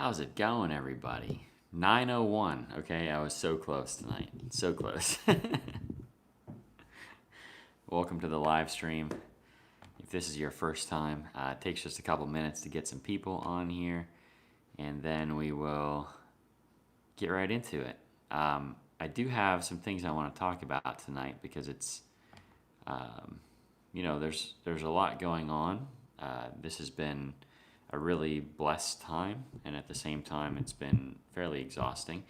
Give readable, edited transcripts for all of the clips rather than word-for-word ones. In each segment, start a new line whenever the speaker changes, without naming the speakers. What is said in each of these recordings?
How's it going, everybody? 9:01. Okay, I was so close tonight. So close. Welcome to the live stream. If this is your first time, it takes just a couple minutes to get some people on here, and then we will get right into it. I do have some things I want to talk about tonight because it's, there's a lot going on. This has been a really blessed time, and at the same time, it's been fairly exhausting.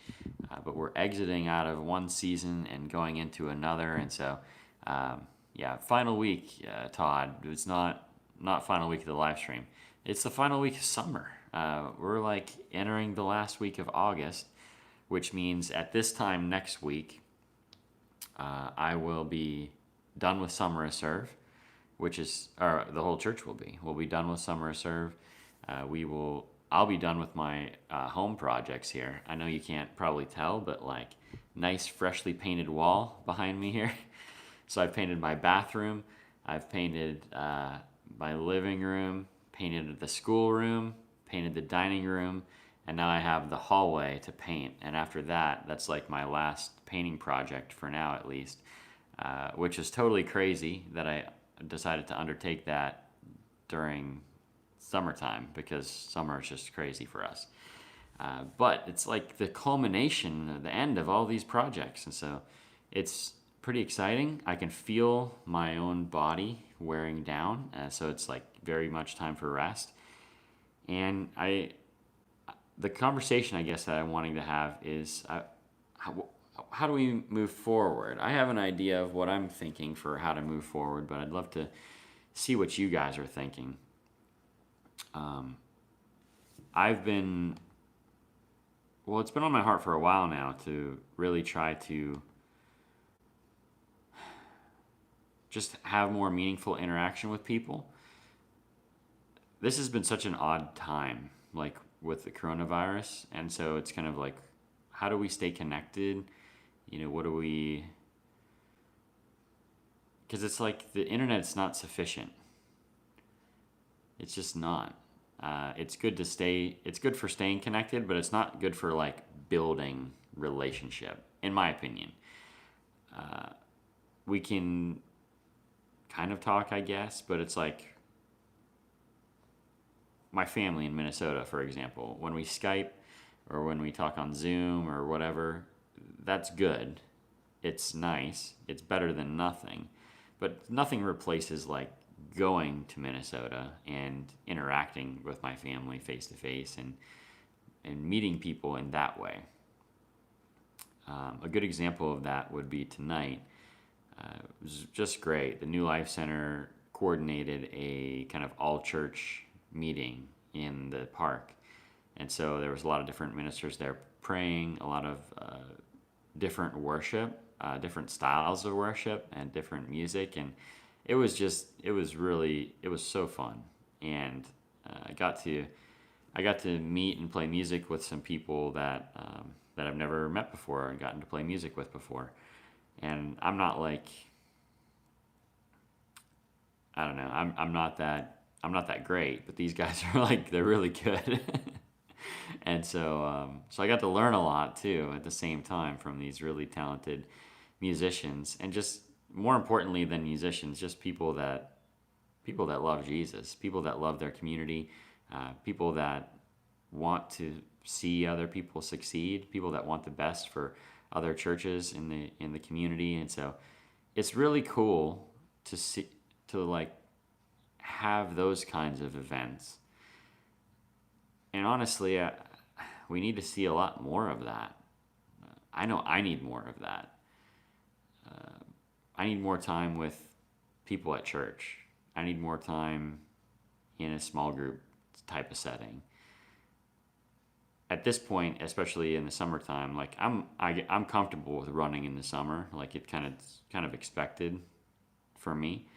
But we're exiting out of one season and going into another, and so, final week, Todd. It's not final week of the live stream. It's the final week of summer. We're like entering the last week of August, which means at this time next week, I will be done with Summer Serve, or the whole church will be. We'll be done with Summer Serve. I'll be done with my home projects here. I know you can't probably tell, but like nice freshly painted wall behind me here. So I've painted my bathroom, I've painted my living room, painted the schoolroom, painted the dining room, and now I have the hallway to paint. And after that, that's like my last painting project for now at least, which is totally crazy that I decided to undertake that during summertime because summer is just crazy for us. But it's like the culmination, the end of all these projects. And so it's pretty exciting. I can feel my own body wearing down. So it's like very much time for rest. And the conversation I guess that I'm wanting to have is how do we move forward? I have an idea of what I'm thinking for how to move forward, but I'd love to see what you guys are thinking. It's been on my heart for a while now to really try to just have more meaningful interaction with people. This has been such an odd time, like with the coronavirus, and so it's kind of like, how do we stay connected? Because it's like the internet's not sufficient. It's just not. It's good for staying connected, but it's not good for like building relationship, in my opinion. We can kind of talk, I guess, but it's like my family in Minnesota, for example, when we Skype or when we talk on Zoom or whatever, that's good. It's nice. It's better than nothing, but nothing replaces like going to Minnesota and interacting with my family face to face and meeting people in that way. A good example of that would be tonight. It was just great. The New Life Center coordinated a kind of all-church meeting in the park. And so there was a lot of different ministers there praying, a lot of different worship, different styles of worship and different music. And it was so fun. And I got to meet and play music with some people that I've never met before and gotten to play music with before. And I'm not like, I don't know, I'm not that great, but these guys are like, they're really good. And so I got to learn a lot too at the same time from these really talented musicians, and just more importantly than musicians, just people that love Jesus, people that love their community, people that want to see other people succeed, people that want the best for other churches in the community. And so it's really cool to like have those kinds of events. And honestly, we need to see a lot more of that. I know I need more of that. I need more time with people at church. I need more time in a small group type of setting. At this point, especially in the summertime, like I'm comfortable with running in the summer. Like it kind of expected for me,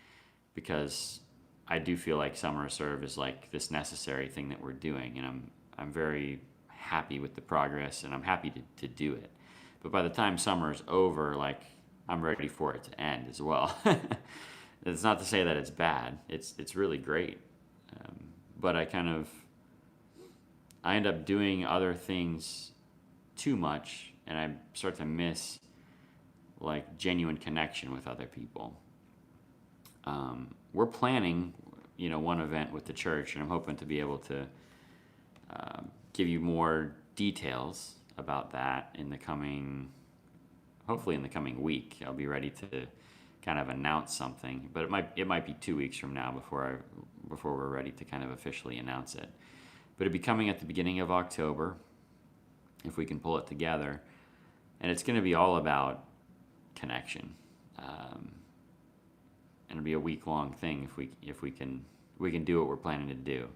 because I do feel like Summer Serve is like this necessary thing that we're doing, and I'm very happy with the progress, and I'm happy to do it. But by the time summer's over, like I'm ready for it to end as well. It's not to say that it's bad. It's really great, but I end up doing other things too much, and I start to miss like genuine connection with other people. We're planning, one event with the church, and I'm hoping to be able to give you more details about that hopefully in the coming week. I'll be ready to kind of announce something, but it might be 2 weeks from now before we're ready to kind of officially announce it. But it'll be coming at the beginning of October, if we can pull it together, and it's going to be all about connection. And it'll be a week-long thing if we can do what we're planning to do.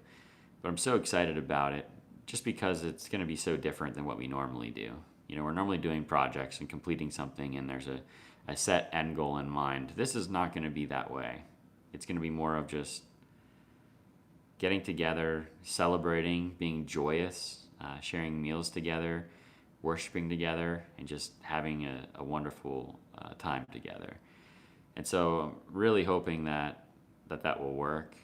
But I'm so excited about it, just because it's going to be so different than what we normally do. We're normally doing projects and completing something, and there's a set end goal in mind. This is not going to be that way. It's going to be more of just getting together, celebrating, being joyous, sharing meals together, worshiping together, and just having a wonderful time together. And so I'm really hoping that will work,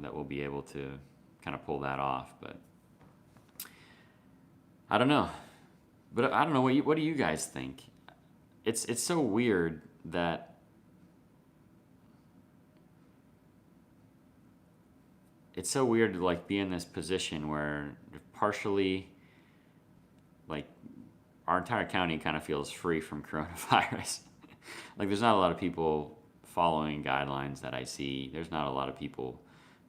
that we'll be able to kind of pull that off. But I don't know. But I don't know, what do you guys think? It's so weird that to like be in this position where partially like our entire county kind of feels free from coronavirus. Like there's not a lot of people following guidelines that I see. There's not a lot of people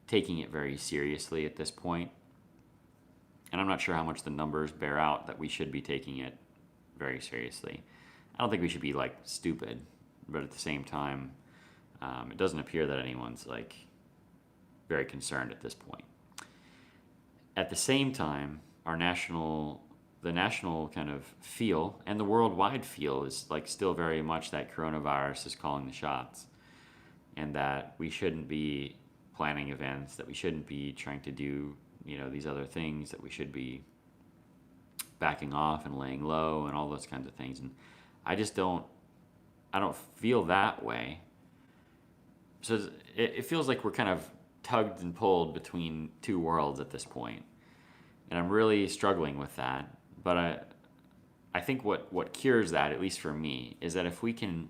taking it very seriously at this point. And I'm not sure how much the numbers bear out that we should be taking it very seriously. I don't think we should be like stupid, but at the same time, it doesn't appear that anyone's like very concerned at this point. At the same time, the national kind of feel and the worldwide feel is like still very much that coronavirus is calling the shots, and that we shouldn't be planning events, that we shouldn't be trying to do these other things, that we should be backing off and laying low and all those kinds of things. And I don't feel that way. So it feels like we're kind of tugged and pulled between two worlds at this point. And I'm really struggling with that. But I think what cures that, at least for me, is that if we can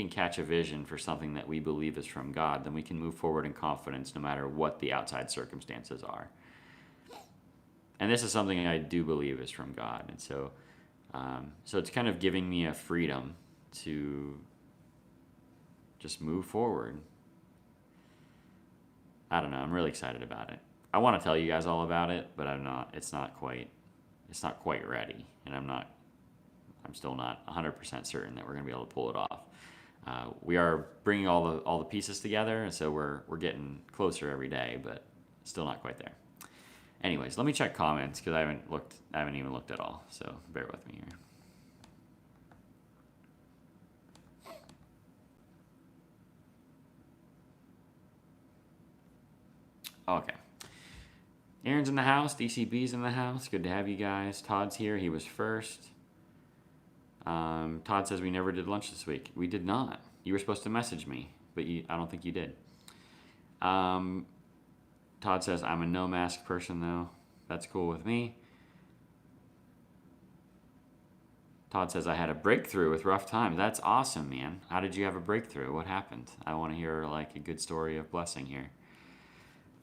catch a vision for something that we believe is from God, then we can move forward in confidence no matter what the outside circumstances are. And this is something I do believe is from God. And so it's kind of giving me a freedom to just move forward. I don't know. I'm really excited about it. I want to tell you guys all about it, but I'm not. It's not quite ready, and I'm still not 100% certain that we're going to be able to pull it off. We are bringing all the pieces together, and so we're getting closer every day, but still not quite there. Anyways, let me check comments because I haven't even looked at all. So bear with me here. Okay. Aaron's in the house. DCB's in the house. Good to have you guys. Todd's here. He was first. Todd says we never did lunch this week. We did not. You were supposed to message me, but I don't think you did. Todd says I'm a no mask person though. That's cool with me. Todd says I had a breakthrough with rough times. That's awesome, man. How did you have a breakthrough? What happened? I want to hear like a good story of blessing here.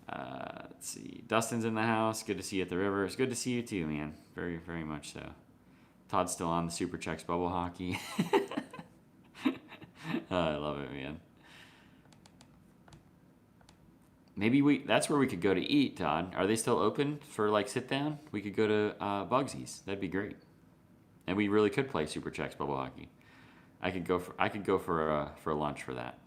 Let's see. Dustin's in the house. Good to see you at the river. It's good to see you too, man. Very, very much so. Todd's still on the Super Checks bubble hockey. Oh, I love it, man. Maybe that's where we could go to eat, Todd. Are they still open for like sit down? We could go to Bugsy's. That'd be great. And we really could play Super Checks bubble hockey. I could go for lunch for that.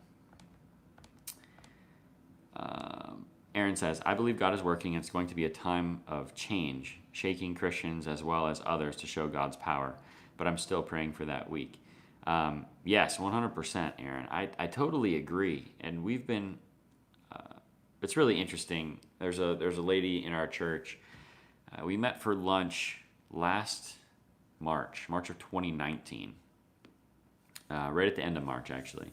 Aaron says, I believe God is working and it's going to be a time of change, shaking Christians as well as others to show God's power. But I'm still praying for that week. Yes, 100%, Aaron. I totally agree. And we've been, it's really interesting. There's a lady in our church. We met for lunch last March of 2019. Right at the end of March, actually.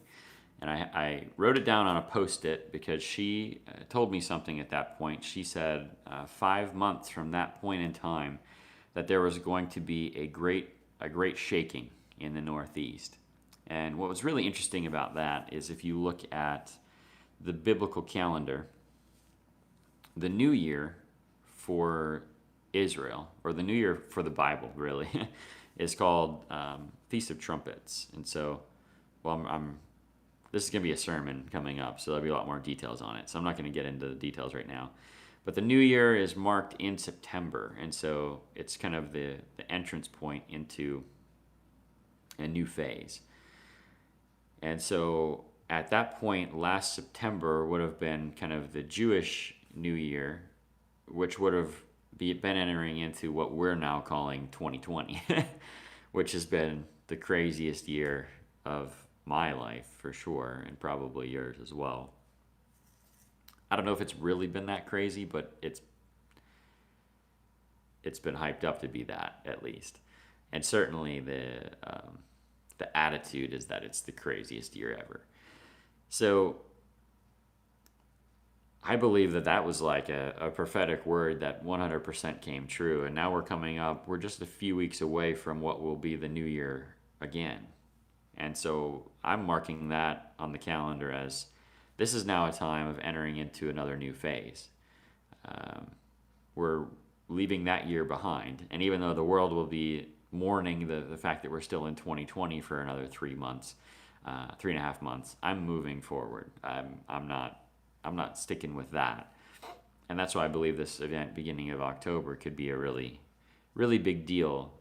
And I wrote it down on a Post-it because she told me something at that point. She said 5 months from that point in time that there was going to be a great shaking in the Northeast. And what was really interesting about that is if you look at the biblical calendar, the new year for Israel, or the new year for the Bible, really, is called Feast of Trumpets. And so, well, this is going to be a sermon coming up, so there'll be a lot more details on it. So I'm not going to get into the details right now. But the new year is marked in September, and so it's kind of the entrance point into a new phase. And so at that point, last September would have been kind of the Jewish New Year, which would have been entering into what we're now calling 2020, which has been the craziest year of my life for sure, and probably yours as well. I don't know if it's really been that crazy, but it's been hyped up to be that at least, and certainly the attitude is that it's the craziest year ever. So I believe that was like a prophetic word that 100% came true, and now we're just a few weeks away from what will be the new year again. And so I'm marking that on the calendar as this is now a time of entering into another new phase. We're leaving that year behind. And even though the world will be mourning the fact that we're still in 2020 for another 3 months, 3.5 months, I'm moving forward. I'm not sticking with that. And that's why I believe this event beginning of October could be a really, really big deal.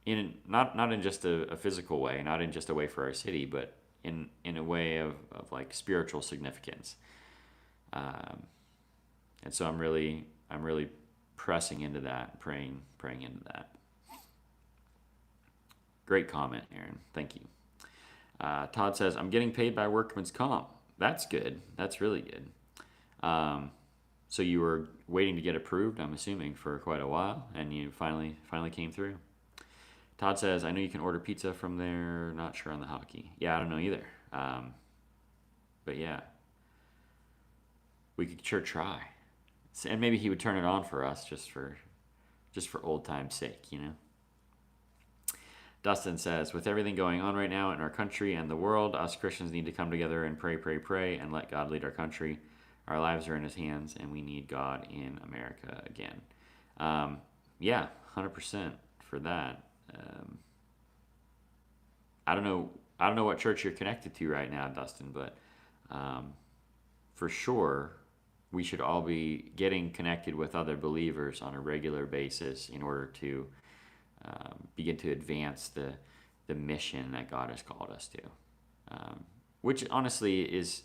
In not in just a physical way, not in just a way for our city, but in a way of like spiritual significance. And so I'm really pressing into that, praying into that. Great comment, Aaron. Thank you. Todd says, I'm getting paid by Workman's Comp. That's good. That's really good. So you were waiting to get approved, I'm assuming, for quite a while, and you finally came through. Todd says, I know you can order pizza from there. Not sure on the hockey. Yeah, I don't know either. But yeah, we could sure try. And maybe he would turn it on for us just for old time's sake, you know? Dustin says, with everything going on right now in our country and the world, us Christians need to come together and pray, and let God lead our country. Our lives are in his hands, and we need God in America again. Yeah, 100% for that. I don't know what church you're connected to right now, Dustin, but for sure we should all be getting connected with other believers on a regular basis in order to begin to advance the mission that God has called us to. Which honestly is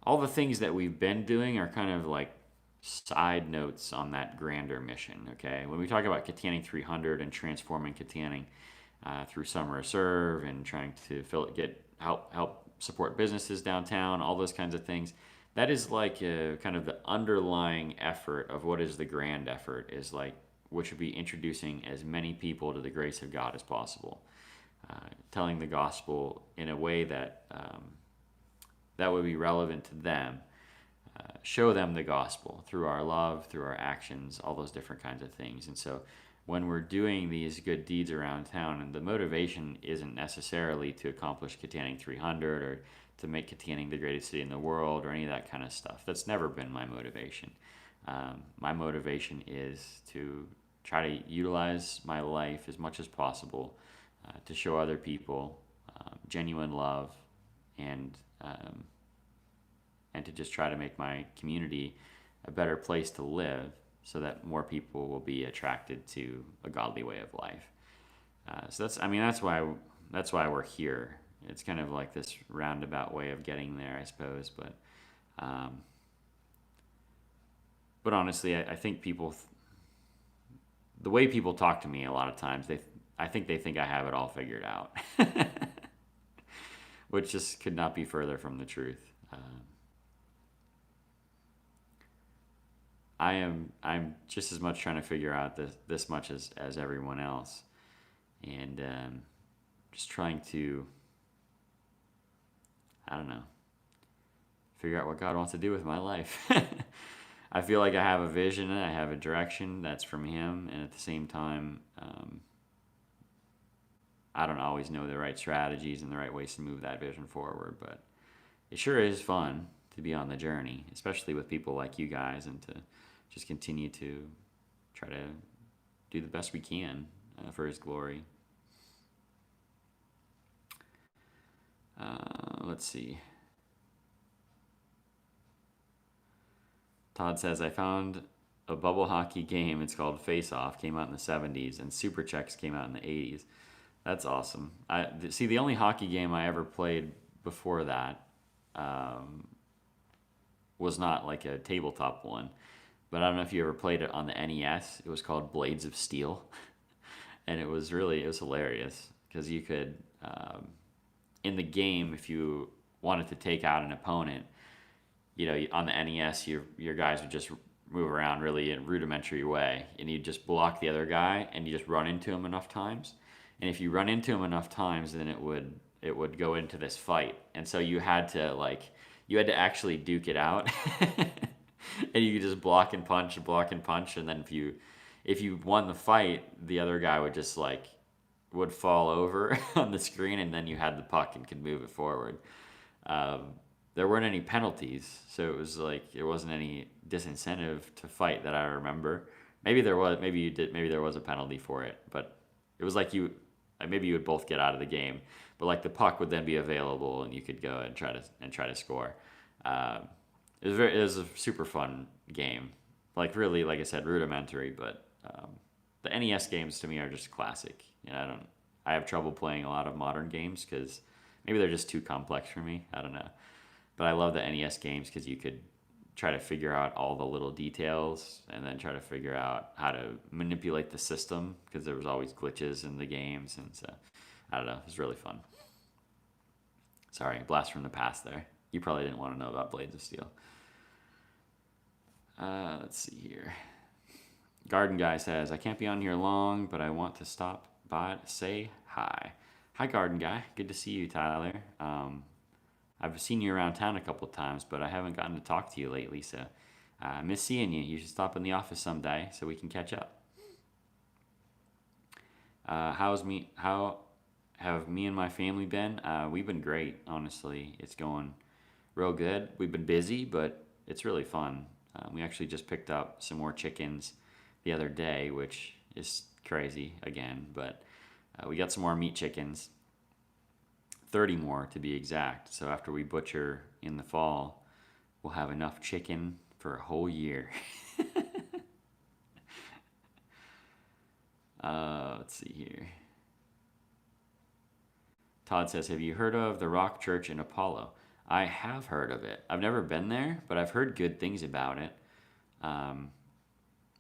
all the things that we've been doing are kind of like side notes on that grander mission, okay? When we talk about Kittanning 300 and transforming Kittanning through Summer of Serve and trying to help support businesses downtown, all those kinds of things, that is like kind of the underlying effort of what is the grand effort, is like which would be introducing as many people to the grace of God as possible, telling the gospel in a way that that would be relevant to them, show them the gospel through our love, through our actions, all those different kinds of things. And so when we're doing these good deeds around town, and the motivation isn't necessarily to accomplish Kittanning 300 or to make Kittanning the greatest city in the world or any of that kind of stuff. That's never been my motivation. My motivation is to try to utilize my life as much as possible to show other people genuine love and to just try to make my community a better place to live, so that more people will be attracted to a godly way of life. So that's why we're here. It's kind of like this roundabout way of getting there, I suppose. But honestly, I think the way people talk to me a lot of times, I think they think I have it all figured out, which just could not be further from the truth. I'm just as much trying to figure out this much as everyone else, and just trying to I don't know, figure out what God wants to do with my life. I feel like I have a vision and I have a direction that's from Him, and at the same time, I don't always know the right strategies and the right ways to move that vision forward, but it sure is fun to be on the journey, especially with people like you guys, and to just continue to try to do the best we can for His glory. Let's see. Todd says, I found a bubble hockey game. It's called Face Off. Came out in the 70s, and Super Checks came out in the 80s. That's awesome. See, the only hockey game I ever played before that um, was not like a tabletop one, but I don't know if you ever played it on the NES. It was called Blades of Steel, and it was hilarious because you could in the game, if you wanted to take out an opponent, on the NES, your guys would just move around really in a rudimentary way, and you just block the other guy, and you just run into him enough times. And if you run into him enough times, then it would go into this fight, and so you had to actually duke it out, and you could just block and punch, and then if you won the fight, the other guy would just would fall over on the screen, and then you had the puck and could move it forward. Um, there weren't any penalties, so it was like there wasn't any disincentive to fight that I remember. Maybe there was, maybe you did, maybe there was a penalty for it, but it was maybe you would both get out of the game, but the puck would then be available and you could go and try to score. Um, it was a super fun game, really, like I said, rudimentary, but the NES games to me are just classic. I have trouble playing a lot of modern games because maybe they're just too complex for me. I don't know. But I love the NES games because you could try to figure out all the little details and then try to figure out how to manipulate the system because there was always glitches in the games. And so, I don't know. It was really fun. Sorry, blast from the past there. You probably didn't want to know about Blades of Steel. Let's see here. Garden Guy says, I can't be on here long, but I want to stop by to say hi. Hi, Garden Guy. Good to see you, Tyler. I've seen you around town a couple times, but I haven't gotten to talk to you lately, so I miss seeing you. You should stop in the office someday so we can catch up. How have me and my family been? We've been great, honestly. It's going real good. We've been busy, but it's really fun. We actually just picked up some more chickens the other day, which is crazy again, but we got some more meat chickens. 30 more to be exact. So after we butcher in the fall, we'll have enough chicken for a whole year. Let's see here. Todd says, have you heard of the Rock Church in Apollo? I have heard of it. I've never been there, but I've heard good things about it.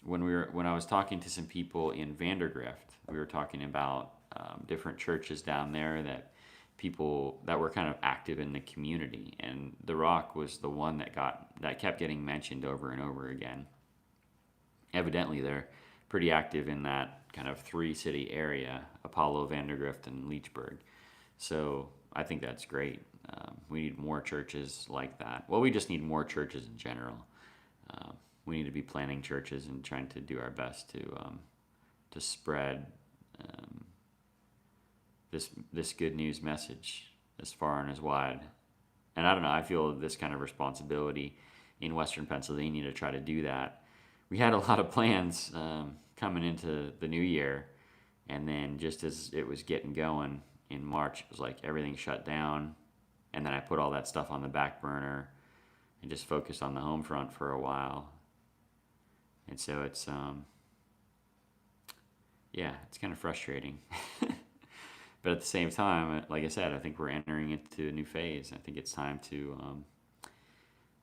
When I was talking to some people in Vandergrift, we were talking about different churches down there that people that were kind of active in the community, and the Rock was the one that kept getting mentioned over and over again. Evidently, they're pretty active in that kind of 3-city area: Apollo, Vandergrift, and Leechburg. So I think that's great. We need more churches like that. Well, we just need more churches in general. We need to be planning churches and trying to do our best to spread this good news message as far and as wide. And I don't know, I feel this kind of responsibility in Western Pennsylvania to try to do that. We had a lot of plans coming into the new year, and then just as it was getting going in March, it was like everything shut down, and then I put all that stuff on the back burner and just focused on the home front for a while. And so it's it's kind of frustrating. But at the same time, like I said, I think we're entering into a new phase. I think it's time to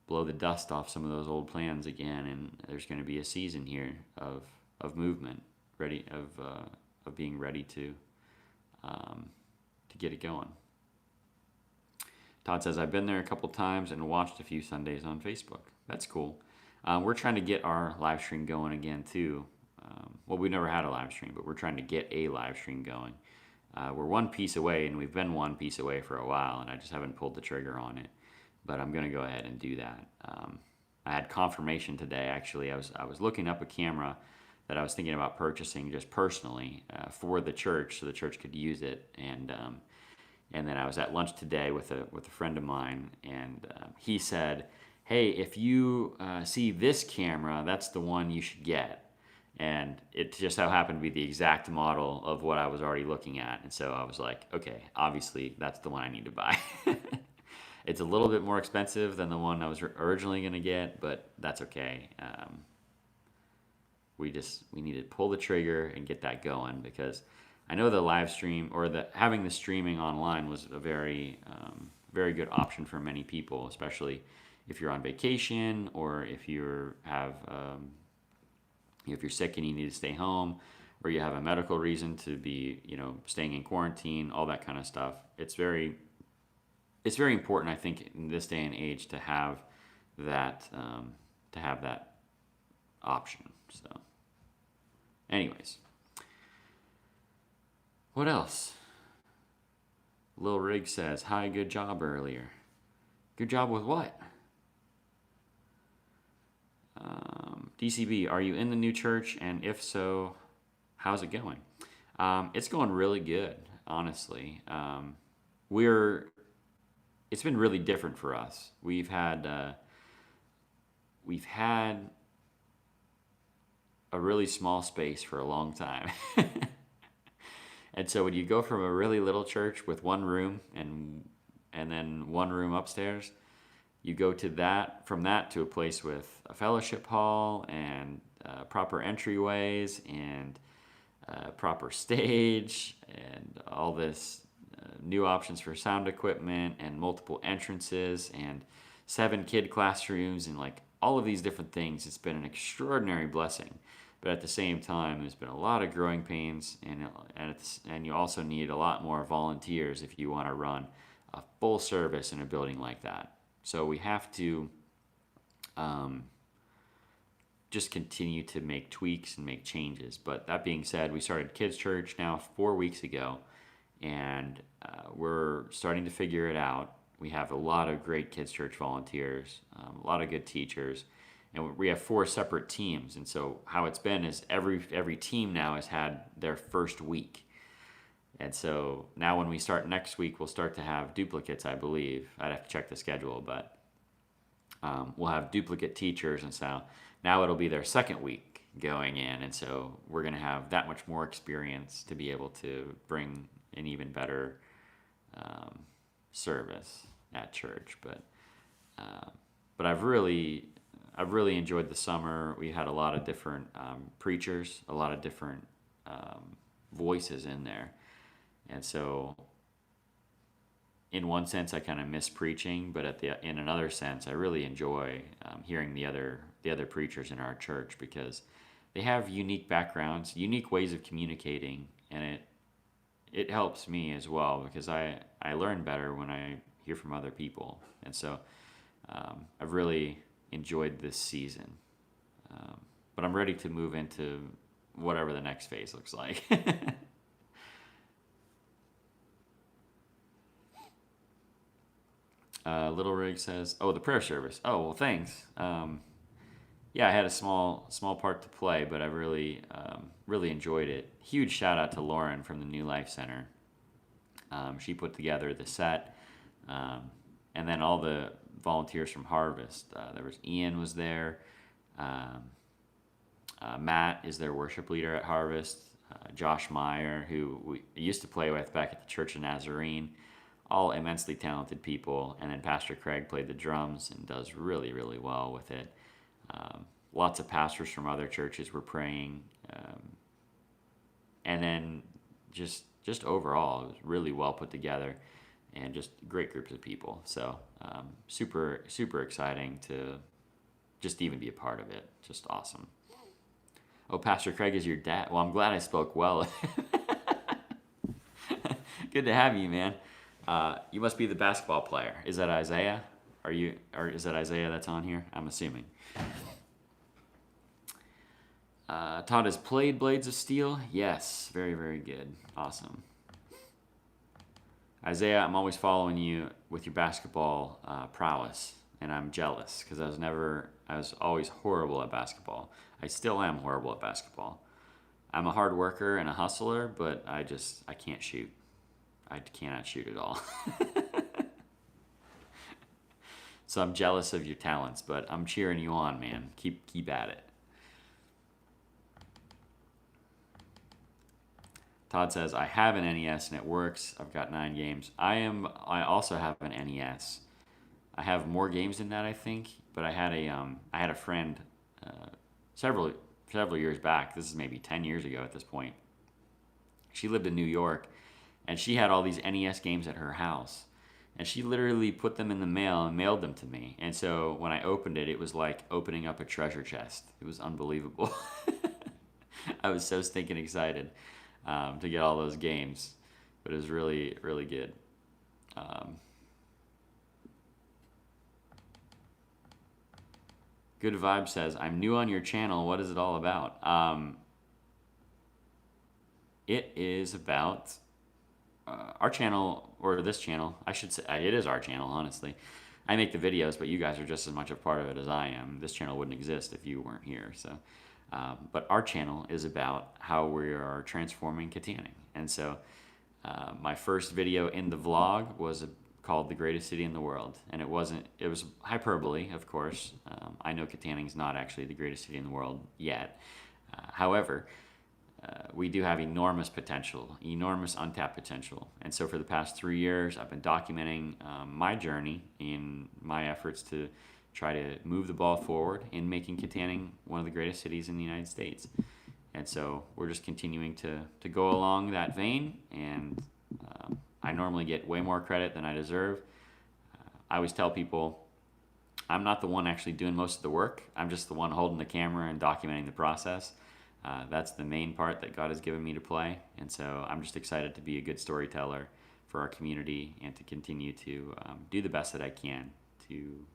blow the dust off some of those old plans again, and there's going to be a season here of movement, of being ready to get it going. Todd says, I've been there a couple times and watched a few Sundays on Facebook. That's cool. We're trying to get our live stream going again too. Well, we never had a live stream, but we're trying to get a live stream going. We're one piece away, and we've been one piece away for a while, and I just haven't pulled the trigger on it. But I'm going to go ahead and do that. I had confirmation today. Actually, I was looking up a camera that I was thinking about purchasing just personally for the church, so the church could use it. And then I was at lunch today with a friend of mine, and he said, "Hey, if you see this camera, that's the one you should get." And it just so happened to be the exact model of what I was already looking at. And so I was like, okay, obviously that's the one I need to buy. It's a little bit more expensive than the one I was originally going to get, but that's okay. We need to pull the trigger and get that going, because I know the live stream, or the having the streaming online, was a very very good option for many people, especially if you're on vacation, or if if you're sick and you need to stay home, or you have a medical reason to be, staying in quarantine, all that kind of stuff. It's very important, I think, in this day and age to have that option. So, anyways, what else? Lil Rig says, "Hi, good job earlier." Good job with what? DCB, are you in the new church? And if so, how's it going? It's going really good, honestly. It's been really different for us. We've had a really small space for a long time. And so when you go from a really little church with one room and then one room upstairs, you go from that to a place with a fellowship hall and proper entryways and proper stage and all this new options for sound equipment and multiple entrances and 7 kid classrooms and like all of these different things. It's been an extraordinary blessing. But at the same time, there's been a lot of growing pains, and you also need a lot more volunteers if you want to run a full service in a building like that. So we have to just continue to make tweaks and make changes. But that being said, we started Kids Church now 4 weeks ago, and we're starting to figure it out. We have a lot of great Kids Church volunteers, a lot of good teachers, and we have 4 separate teams. And so how it's been is every team now has had their first week. And so now when we start next week, we'll start to have duplicates, I believe. I'd have to check the schedule, but we'll have duplicate teachers. And so now it'll be their second week going in. And so we're going to have that much more experience to be able to bring an even better service at church. But I've really enjoyed the summer. We had a lot of different preachers, a lot of different voices in there. And so in one sense, I kind of miss preaching, but in another sense, I really enjoy hearing the other preachers in our church, because they have unique backgrounds, unique ways of communicating, and it helps me as well, because I learn better when I hear from other people. And so I've really enjoyed this season, but I'm ready to move into whatever the next phase looks like. Little Rig says, "Oh, the prayer service. Oh, well, thanks. Yeah, I had a small part to play, but I really enjoyed it. Huge shout out to Lauren from the New Life Center. She put together the set, and then all the volunteers from Harvest. There was Ian was there. Matt is their worship leader at Harvest. Josh Meyer, who we used to play with back at the Church of Nazarene. All immensely talented people. And then Pastor Craig played the drums and does really, really well with it. Lots of pastors from other churches were praying. And then just overall, it was really well put together and just great groups of people. So super, super exciting to just even be a part of it. Just awesome. Oh, Pastor Craig is your dad. Well, I'm glad I spoke well. Good to have you, man. You must be the basketball player. Is that Isaiah? Or is that Isaiah that's on here? I'm assuming. Todd has played Blades of Steel. Yes, very, very good. Awesome. Isaiah, I'm always following you with your basketball prowess, and I'm jealous because I was always horrible at basketball. I still am horrible at basketball. I'm a hard worker and a hustler, but I can't shoot. I cannot shoot at all. So I'm jealous of your talents, but I'm cheering you on, man. Keep at it. Todd says, I have an NES and it works. I've got 9 games. I also have an NES. I have more games than that, I think, but I had a friend several years back. This is maybe 10 years ago at this point. She lived in New York, and she had all these NES games at her house. And she literally put them in the mail and mailed them to me. And so when I opened it, it was like opening up a treasure chest. It was unbelievable. I was so stinking excited to get all those games. But it was really, really good. Good Vibe says, I'm new on your channel. What is it all about? It is about our channel, or this channel, I should say, it is our channel, honestly. I make the videos, but you guys are just as much a part of it as I am. This channel wouldn't exist if you weren't here. So, but our channel is about how we are transforming Kittanning. And so my first video in the vlog was called The Greatest City in the World. And it was hyperbole, of course. I know Kittanning's not actually the greatest city in the world yet. However, we do have enormous potential, enormous untapped potential. And so for the past 3 years, I've been documenting my journey in my efforts to try to move the ball forward in making Kittanning one of the greatest cities in the United States. And so we're just continuing to go along that vein, and I normally get way more credit than I deserve. I always tell people I'm not the one actually doing most of the work. I'm just the one holding the camera and documenting the process. That's the main part that God has given me to play. And so I'm just excited to be a good storyteller for our community and to continue to do the best that I can to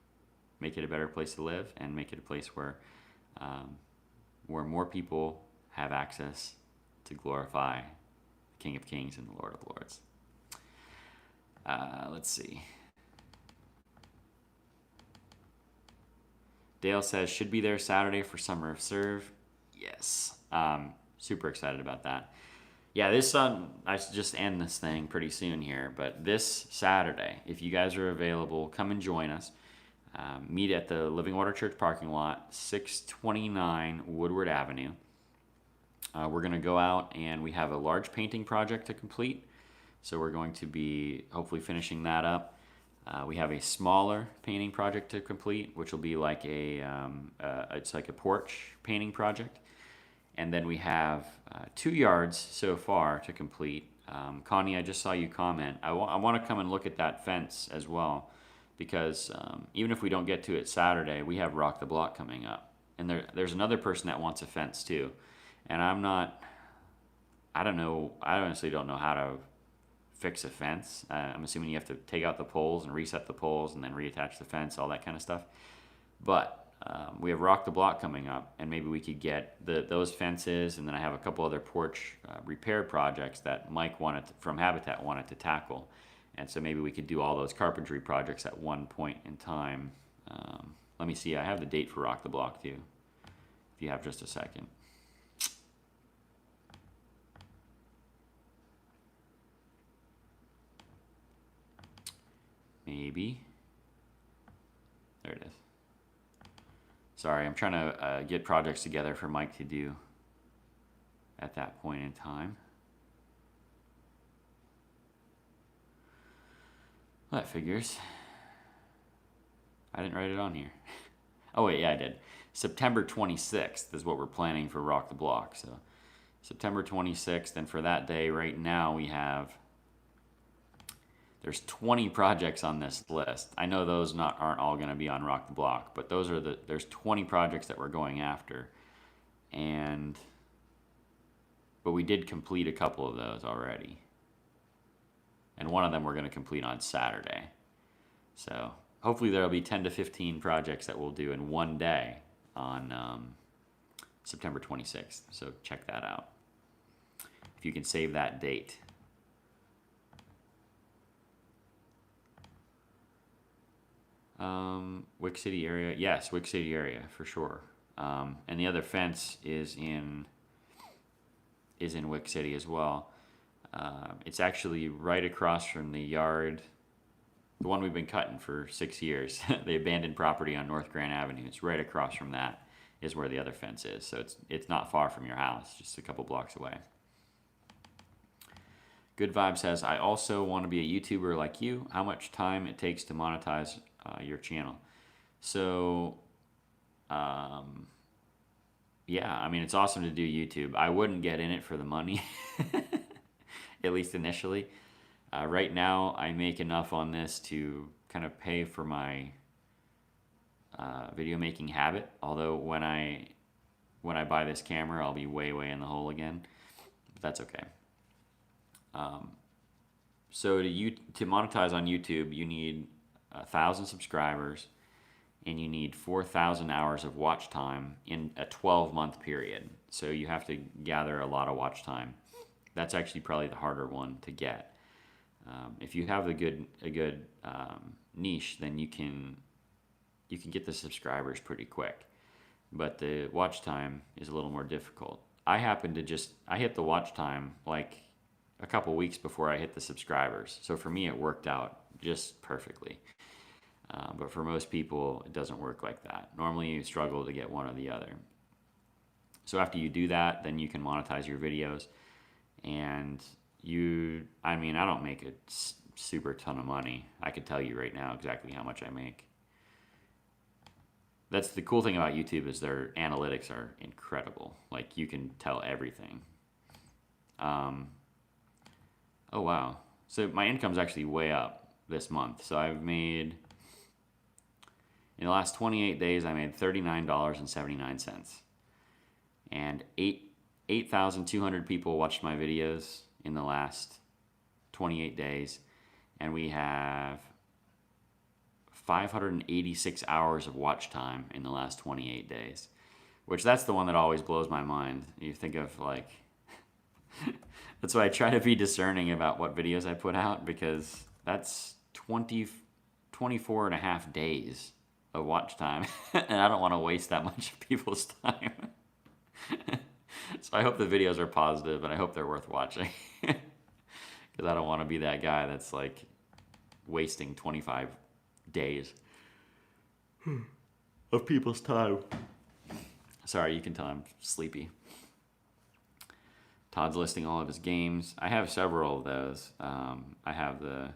make it a better place to live and make it a place where more people have access to glorify the King of Kings and the Lord of Lords. Let's see. Dale says, should be there Saturday for Summer of Serve. Yes. Super excited about that. Yeah, I should just end this thing pretty soon here, but this Saturday, if you guys are available, come and join us. Meet at the Living Water Church parking lot, 629 Woodward Avenue. We're going to go out and we have a large painting project to complete. So we're going to be hopefully finishing that up. We have a smaller painting project to complete, which will be like it's like a porch painting project. And then we have 2 yards so far to complete. Connie, I just saw you comment. I want to come and look at that fence as well, because even if we don't get to it Saturday, we have Rock the Block coming up. And there's another person that wants a fence too. And I honestly don't know how to fix a fence. I'm assuming you have to take out the poles and reset the poles and then reattach the fence, all that kind of stuff. But we have Rock the Block coming up, and maybe we could get those fences, and then I have a couple other porch repair projects that Mike from Habitat wanted to tackle. And so maybe we could do all those carpentry projects at one point in time. Let me see, I have the date for Rock the Block too, if you have just a second. Maybe. There it is. Sorry, I'm trying to get projects together for Mike to do at that point in time. Well, that figures. I didn't write it on here. Oh wait, yeah, I did. September 26th is what we're planning for Rock the Block. So September 26th, and for that day right now there's 20 projects on this list. I know those aren't all going to be on Rock the Block, but there's 20 projects that we're going after. But we did complete a couple of those already. And one of them we're going to complete on Saturday. So hopefully there'll be 10 to 15 projects that we'll do in one day on September 26th. So check that out, if you can save that date. Wick City area. Yes, Wick City area for sure. And the other fence is in Wick City as well. It's actually right across from the yard, the one we've been cutting for 6 years. The abandoned property on North Grand Avenue. It's right across from that is where the other fence is. So it's not far from your house, just a couple blocks away. Good Vibe says, I also want to be a YouTuber like you. How much time it takes to monetize your channel? So, yeah, I mean, it's awesome to do YouTube. I wouldn't get in it for the money, at least initially. Right now, I make enough on this to kind of pay for my video making habit. Although when I buy this camera, I'll be way in the hole again. But that's okay. So to monetize on YouTube, you need 1,000 subscribers, and you need 4,000 hours of watch time in a 12-month period. So you have to gather a lot of watch time. That's actually probably the harder one to get. If you have a good niche, then you can get the subscribers pretty quick. But the watch time is a little more difficult. I hit the watch time like a couple weeks before I hit the subscribers. So for me, it worked out just perfectly. But for most people, it doesn't work like that. Normally, you struggle to get one or the other. So after you do that, then you can monetize your videos. And I don't make a super ton of money. I could tell you right now exactly how much I make. That's the cool thing about YouTube is their analytics are incredible. Like, you can tell everything. Oh, wow. So my income's actually way up this month. So I've made, in the last 28 days, I made $39.79. And 8,200 people watched my videos in the last 28 days. And we have 586 hours of watch time in the last 28 days. Which, that's the one that always blows my mind. You think of, like... That's why I try to be discerning about what videos I put out, because that's 24 and a half days of watch time, and I don't want to waste that much of people's time. So I hope the videos are positive, and I hope they're worth watching, because I don't want to be that guy that's like wasting 25 days of people's time. Sorry, you can tell I'm sleepy. Todd's listing all of his games. I have several of those. I have the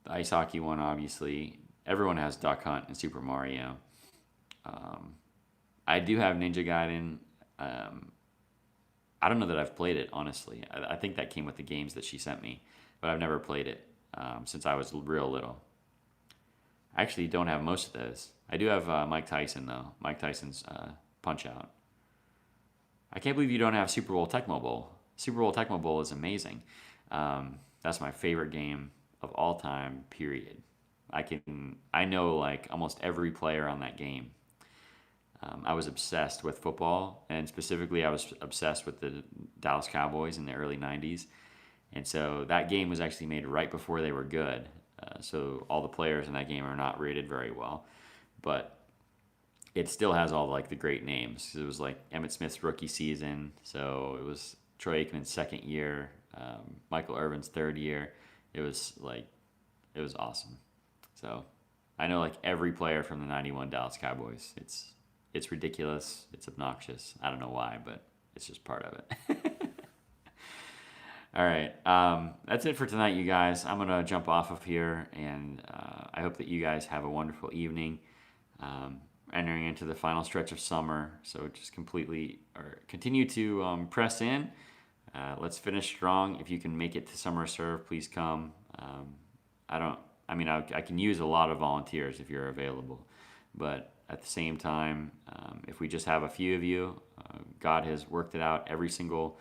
ice hockey one, obviously. Everyone has Duck Hunt and Super Mario. I do have Ninja Gaiden. I don't know that I've played it, honestly. I think that came with the games that she sent me, but I've never played it since I was real little. I actually don't have most of those. I do have Mike Tyson, though. Mike Tyson's Punch-Out! I can't believe you don't have Super Bowl Tecmo Bowl. Super Bowl Tecmo Bowl is amazing. That's my favorite game of all time, period. I know like almost every player on that game. I was obsessed with football, and specifically I was obsessed with the Dallas Cowboys in the early 90s. And so that game was actually made right before they were good. So all the players in that game are not rated very well. But it still has all like the great names. It was like Emmitt Smith's rookie season, so it was Troy Aikman's second year, Michael Irvin's third year. It was awesome. So I know like every player from the '91 Dallas Cowboys. It's ridiculous. It's obnoxious. I don't know why, but it's just part of it. All right, that's it for tonight, you guys. I'm gonna jump off of here, and I hope that you guys have a wonderful evening. Entering into the final stretch of summer, so just continue to press in. Let's finish strong. If you can make it to Summer Serve, please come. I can use a lot of volunteers if you're available, but at the same time, if we just have a few of you, God has worked it out every single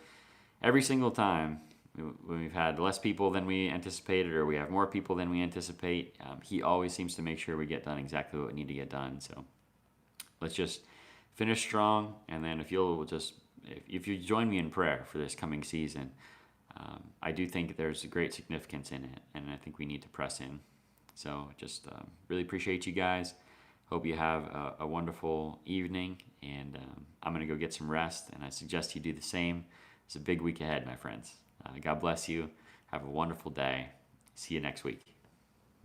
time. When we've had less people than we anticipated, or we have more people than we anticipate, He always seems to make sure we get done exactly what we need to get done. So let's just finish strong, and then if you join me in prayer for this coming season, I do think there's a great significance in it, and I think we need to press in. So just really appreciate you guys. Hope you have a wonderful evening, and I'm going to go get some rest, and I suggest you do the same. It's a big week ahead, my friends. God bless you. Have a wonderful day. See you next week.